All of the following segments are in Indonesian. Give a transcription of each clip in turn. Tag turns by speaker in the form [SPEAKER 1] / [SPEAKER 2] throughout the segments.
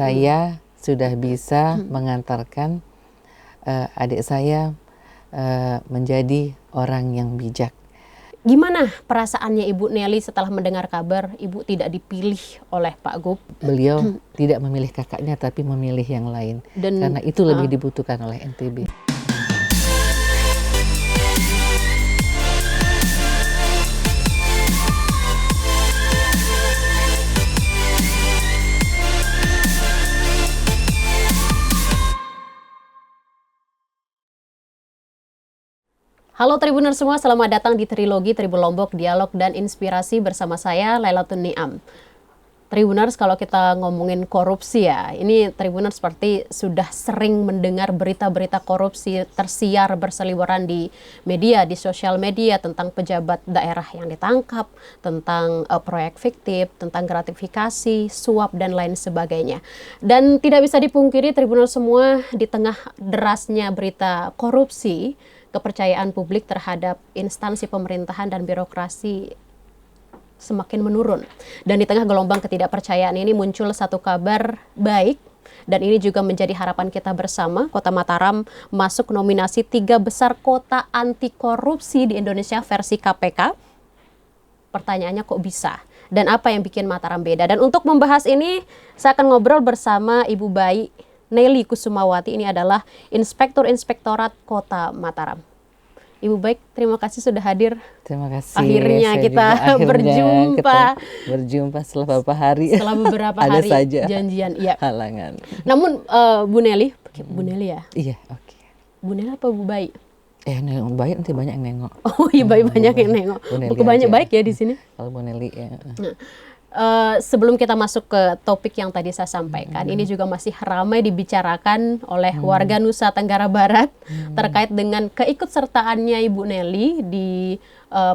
[SPEAKER 1] saya sudah bisa mengantarkan adik saya menjadi orang yang bijak.
[SPEAKER 2] Gimana perasaannya Ibu Nelly setelah mendengar kabar Ibu tidak dipilih oleh Pak Gub?
[SPEAKER 1] Beliau tidak memilih kakaknya tapi memilih yang lain. Karena itu lebih dibutuhkan oleh NTB.
[SPEAKER 2] Halo Tribuners semua, selamat datang di Trilogi Tribun Lombok, Dialog dan Inspirasi bersama saya Lailatun Niam. Tribuners, kalau kita ngomongin korupsi ya, ini Tribuners seperti sudah sering mendengar berita-berita korupsi tersiar berseliweran di media, di sosial media tentang pejabat daerah yang ditangkap, tentang proyek fiktif, tentang gratifikasi, suap dan lain sebagainya. Dan tidak bisa dipungkiri Tribuners semua, di tengah derasnya berita korupsi, kepercayaan publik terhadap instansi pemerintahan dan birokrasi semakin menurun. Dan di tengah gelombang ketidakpercayaan ini muncul satu kabar baik, dan ini juga menjadi harapan kita bersama. Kota Mataram masuk nominasi 3 besar kota anti korupsi di Indonesia versi KPK. Pertanyaannya kok bisa? Dan apa yang bikin Mataram beda? Dan untuk membahas ini, saya akan ngobrol bersama Ibu Bayi Nelly Kusumawati. Ini adalah Inspektur Inspektorat Kota Mataram. Ibu Baik, terima kasih sudah hadir.
[SPEAKER 1] Terima kasih.
[SPEAKER 2] Akhirnya kita
[SPEAKER 1] berjumpa setelah beberapa hari.
[SPEAKER 2] Setelah beberapa
[SPEAKER 1] ada
[SPEAKER 2] hari
[SPEAKER 1] saja
[SPEAKER 2] janjian, ya.
[SPEAKER 1] halangan.
[SPEAKER 2] Namun Bu Nelly, Bu Nelly ya?
[SPEAKER 1] Iya, oke.
[SPEAKER 2] Bu Nelly apa Bu Baik?
[SPEAKER 1] Nengok baik nanti banyak yang nengok.
[SPEAKER 2] Oh iya, banyak yang nengok. Bukan banyak baik ya di sini.
[SPEAKER 1] Kalau Bu Nelly ya.
[SPEAKER 2] Sebelum kita masuk ke topik yang tadi saya sampaikan, ini juga masih ramai dibicarakan oleh warga Nusa Tenggara Barat terkait dengan keikutsertaannya Ibu Nelly di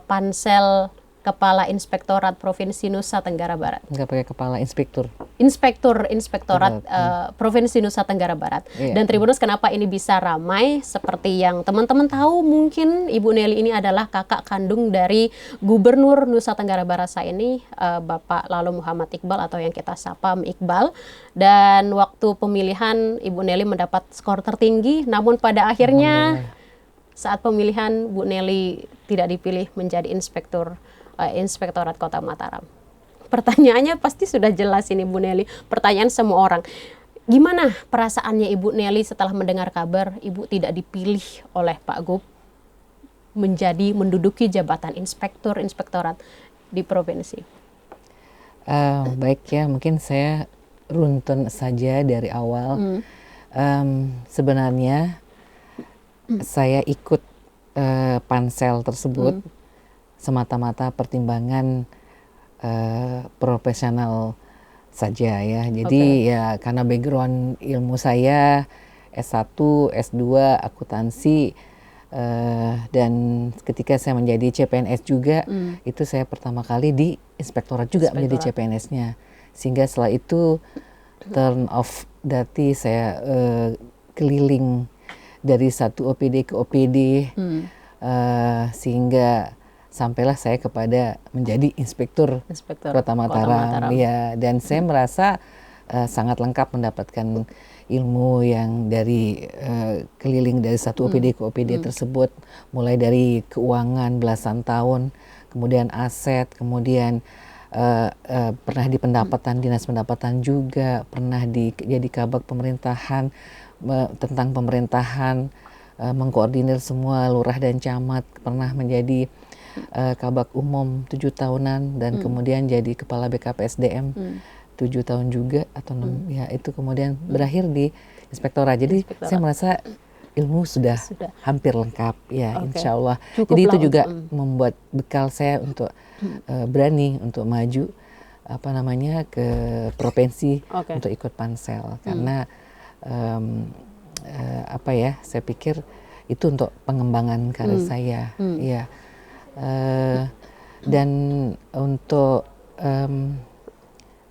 [SPEAKER 2] pansel Kepala Inspektorat Provinsi Nusa Tenggara Barat.
[SPEAKER 1] Nggak pakai kepala inspektur.
[SPEAKER 2] Inspektorat Provinsi Nusa Tenggara Barat.
[SPEAKER 1] Iya.
[SPEAKER 2] Dan Tribuners, kenapa ini bisa ramai? Seperti yang teman-teman tahu, mungkin Ibu Nelly ini adalah kakak kandung dari Gubernur Nusa Tenggara Barat saat ini, Bapak Lalu Muhammad Iqbal atau yang kita sapa Iqbal. Dan waktu pemilihan Ibu Nelly mendapat skor tertinggi, namun pada akhirnya saat pemilihan Bu Nelly tidak dipilih menjadi Inspektorat Kota Mataram. Pertanyaannya pasti sudah jelas ini Bu Nelly, pertanyaan semua orang. Gimana perasaannya Ibu Nelly setelah mendengar kabar Ibu tidak dipilih oleh Pak Gub menduduki jabatan inspektorat di provinsi?
[SPEAKER 1] Baik ya, mungkin saya runtun saja dari awal. Sebenarnya saya ikut pansel tersebut semata-mata pertimbangan profesional saja ya. Jadi ya karena background ilmu saya S1, S2 akuntansi, dan ketika saya menjadi CPNS juga, itu saya pertama kali di inspektorat juga menjadi CPNS-nya. Sehingga setelah itu turn off dati saya keliling dari satu OPD ke OPD, sehingga sampailah saya kepada menjadi Inspektur Kota Mataram. Ya, dan saya merasa sangat lengkap mendapatkan ilmu yang dari keliling dari satu OPD ke OPD tersebut, mulai dari keuangan belasan tahun, kemudian aset, kemudian pernah di pendapatan, dinas pendapatan juga, pernah jadi kabag pemerintahan, tentang pemerintahan, mengkoordinir semua lurah dan camat, pernah menjadi kabag umum 7 tahunan, dan kemudian jadi kepala BKPSDM 7 tahun juga atau 6, ya itu kemudian berakhir di inspektorat. Jadi saya merasa ilmu sudah hampir lengkap ya, insya Allah. Jadi itu juga membuat bekal saya untuk berani untuk maju ke provinsi untuk ikut pansel, karena saya pikir itu untuk pengembangan karir saya ya. Dan untuk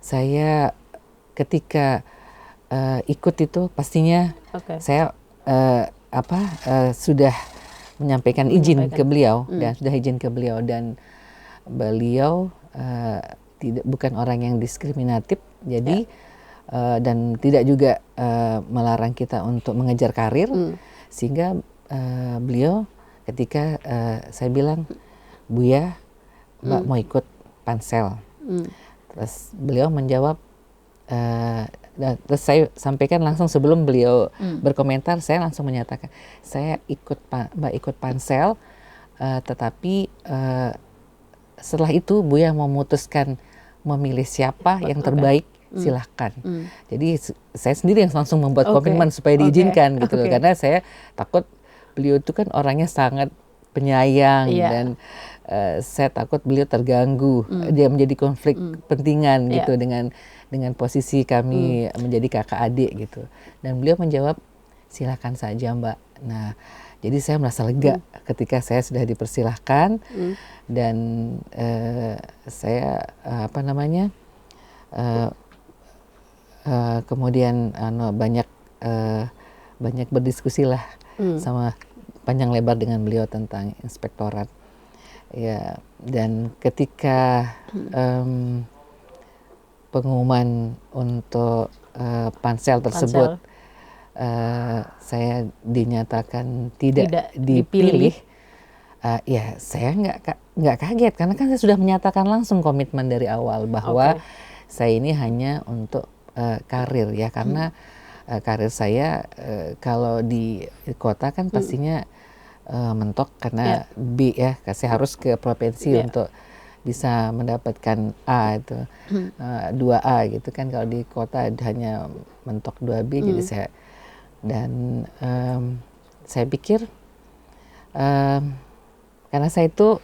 [SPEAKER 1] saya ketika ikut itu pastinya saya sudah menyampaikan izin ke beliau, dan sudah izin ke beliau, dan beliau bukan orang yang diskriminatif, jadi dan tidak juga melarang kita untuk mengejar karir, sehingga beliau ketika saya bilang, Buya, Mbak mau ikut pansel, terus beliau menjawab, terus saya sampaikan langsung sebelum beliau berkomentar, saya langsung menyatakan saya Mbak ikut pansel, tetapi setelah itu Buya memutuskan memilih siapa yang terbaik, silahkan. Jadi saya sendiri yang langsung membuat komitmen supaya diizinkan gitu loh, karena saya takut beliau itu kan orangnya sangat penyayang dan saya takut beliau terganggu, dia menjadi konflik kepentingan gitu dengan posisi kami menjadi kakak adik gitu. Dan beliau menjawab, silakan saja Mbak. Nah, jadi saya merasa lega ketika saya sudah dipersilahkan dan saya kemudian banyak berdiskusi lah sama panjang lebar dengan beliau tentang inspektorat. Ya, dan ketika pengumuman untuk pansel tersebut saya dinyatakan tidak dipilih. Ya saya nggak kaget karena kan saya sudah menyatakan langsung komitmen dari awal bahwa saya ini hanya untuk karir ya, karena karir saya kalau di kota kan pastinya mentok karena B ya, saya harus ke provinsi untuk bisa mendapatkan A itu 2A gitu kan, kalau di kota hanya mentok 2B. Jadi saya pikir karena saya itu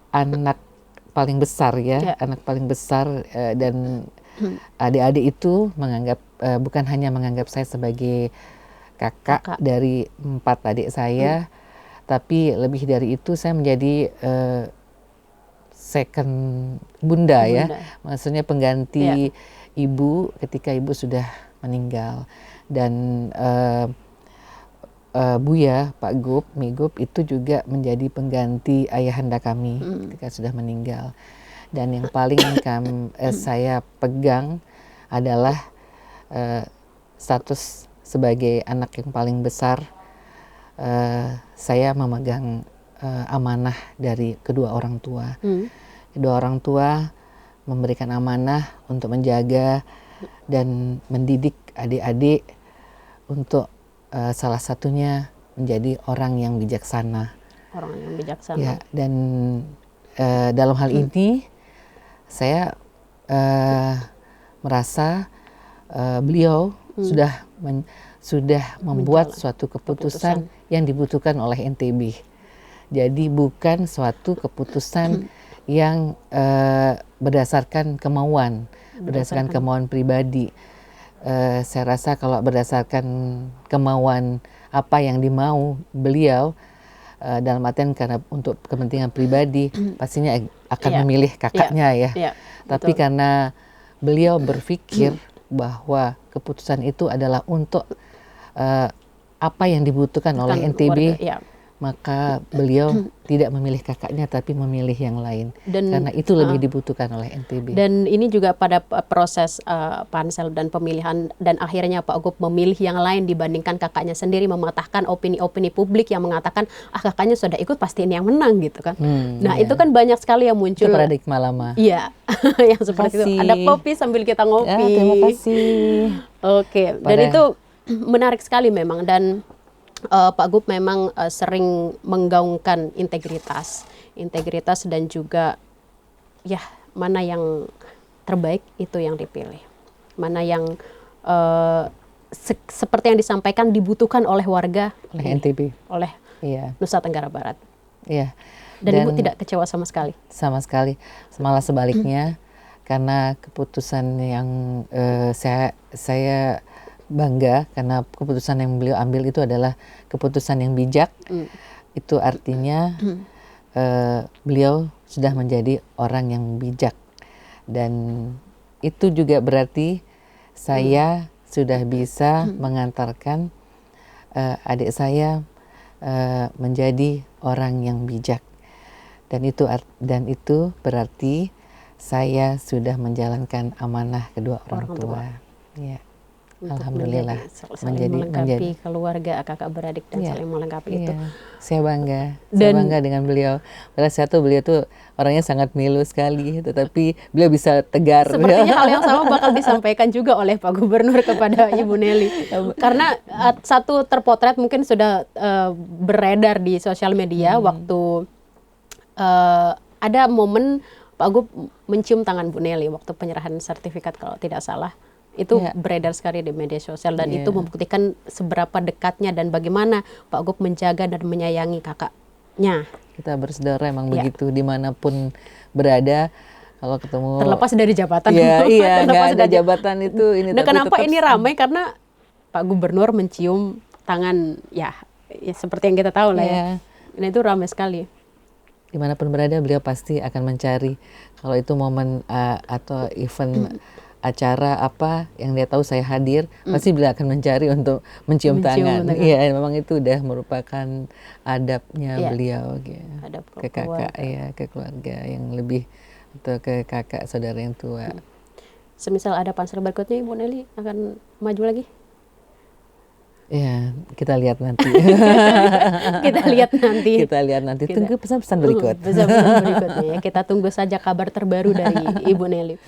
[SPEAKER 1] anak paling besar ya, anak paling besar dan adik-adik itu bukan hanya menganggap saya sebagai kakak dari 4 adik saya, tapi lebih dari itu saya menjadi second bunda ya, maksudnya pengganti ibu ketika ibu sudah meninggal. Dan Buya, Pak Gup, Mi Gup itu juga menjadi pengganti ayahanda kami ketika sudah meninggal. Dan yang paling saya pegang adalah status sebagai anak yang paling besar. Saya memegang amanah dari kedua orang tua. Kedua orang tua memberikan amanah untuk menjaga dan mendidik adik-adik untuk salah satunya menjadi orang yang bijaksana.
[SPEAKER 2] Orang yang bijaksana.
[SPEAKER 1] Ya, dan dalam hal ini saya merasa beliau sudah membuat suatu keputusan yang dibutuhkan oleh NTB. Jadi bukan suatu keputusan yang berdasarkan kemauan pribadi. Saya rasa kalau berdasarkan kemauan apa yang dimau beliau, dalam artian karena untuk kepentingan pribadi, pastinya akan memilih kakaknya ya. Tapi betul. Karena beliau berpikir bahwa keputusan itu adalah untuk apa yang dibutuhkan oleh NTB, maka beliau tidak memilih kakaknya tapi memilih yang lain, karena itu lebih dibutuhkan oleh NTB.
[SPEAKER 2] Dan ini juga pada proses pansel dan pemilihan, dan akhirnya Pak Gup memilih yang lain dibandingkan kakaknya sendiri, mematahkan opini-opini publik yang mengatakan kakaknya sudah ikut pasti ini yang menang gitu kan. Nah itu kan banyak sekali yang muncul.
[SPEAKER 1] Itu paradigma lama.
[SPEAKER 2] Iya, yang seperti itu. Ada kopi sambil kita ngopi.
[SPEAKER 1] Ya, terima kasih.
[SPEAKER 2] Oke, dan itu menarik sekali memang. Dan Pak Gup memang sering menggaungkan integritas dan juga ya mana yang terbaik itu yang dipilih, mana yang seperti yang disampaikan dibutuhkan oleh warga,
[SPEAKER 1] oleh NTB,
[SPEAKER 2] oleh Nusa Tenggara Barat.
[SPEAKER 1] Iya.
[SPEAKER 2] Dan Ibu tidak kecewa sama sekali?
[SPEAKER 1] Sama sekali, malah sebaliknya, karena keputusan yang saya bangga karena keputusan yang beliau ambil itu adalah keputusan yang bijak. Itu artinya beliau sudah menjadi orang yang bijak, dan itu juga berarti saya sudah bisa mengantarkan adik saya menjadi orang yang bijak, dan itu berarti saya sudah menjalankan amanah kedua orang tua. Ya. Alhamdulillah
[SPEAKER 2] saling melengkapi keluarga, kakak beradik dan saling melengkapi itu.
[SPEAKER 1] Saya bangga dengan beliau. Pada saat itu beliau tuh orangnya sangat milu sekali, tetapi beliau bisa tegar.
[SPEAKER 2] Sepertinya hal yang sama bakal disampaikan juga oleh Pak Gubernur kepada Ibu Nelly. Karena satu terpotret mungkin sudah beredar di sosial media waktu ada momen Pak Gub mencium tangan Bu Nelly waktu penyerahan sertifikat kalau tidak salah. Itu beredar sekali di media sosial dan itu membuktikan seberapa dekatnya dan bagaimana Pak Gub menjaga dan menyayangi kakaknya.
[SPEAKER 1] Kita bersaudara emang begitu, dimanapun berada, kalau ketemu.
[SPEAKER 2] Terlepas dari jabatan.
[SPEAKER 1] Iya, nggak ada jabatan itu.
[SPEAKER 2] Nah, kenapa ini ramai? Karena Pak Gubernur mencium tangan, ya seperti yang kita tahu lah ya. Dan itu ramai sekali.
[SPEAKER 1] Dimanapun berada, beliau pasti akan mencari. Kalau itu momen atau event acara apa yang dia tahu saya hadir, pasti beliau akan mencari untuk mencium tangan. Iya, memang itu udah merupakan adabnya beliau
[SPEAKER 2] adab
[SPEAKER 1] ke kakak, ke keluarga yang lebih, atau ke kakak saudara yang tua.
[SPEAKER 2] Semisal ada pansel berikutnya, Ibu Nelly akan maju lagi?
[SPEAKER 1] Ya, kita lihat nanti.
[SPEAKER 2] Kita lihat nanti.
[SPEAKER 1] Tunggu pesan-pesan berikut.
[SPEAKER 2] Pesan-pesan berikutnya ya. Kita tunggu saja kabar terbaru dari Ibu Nelly.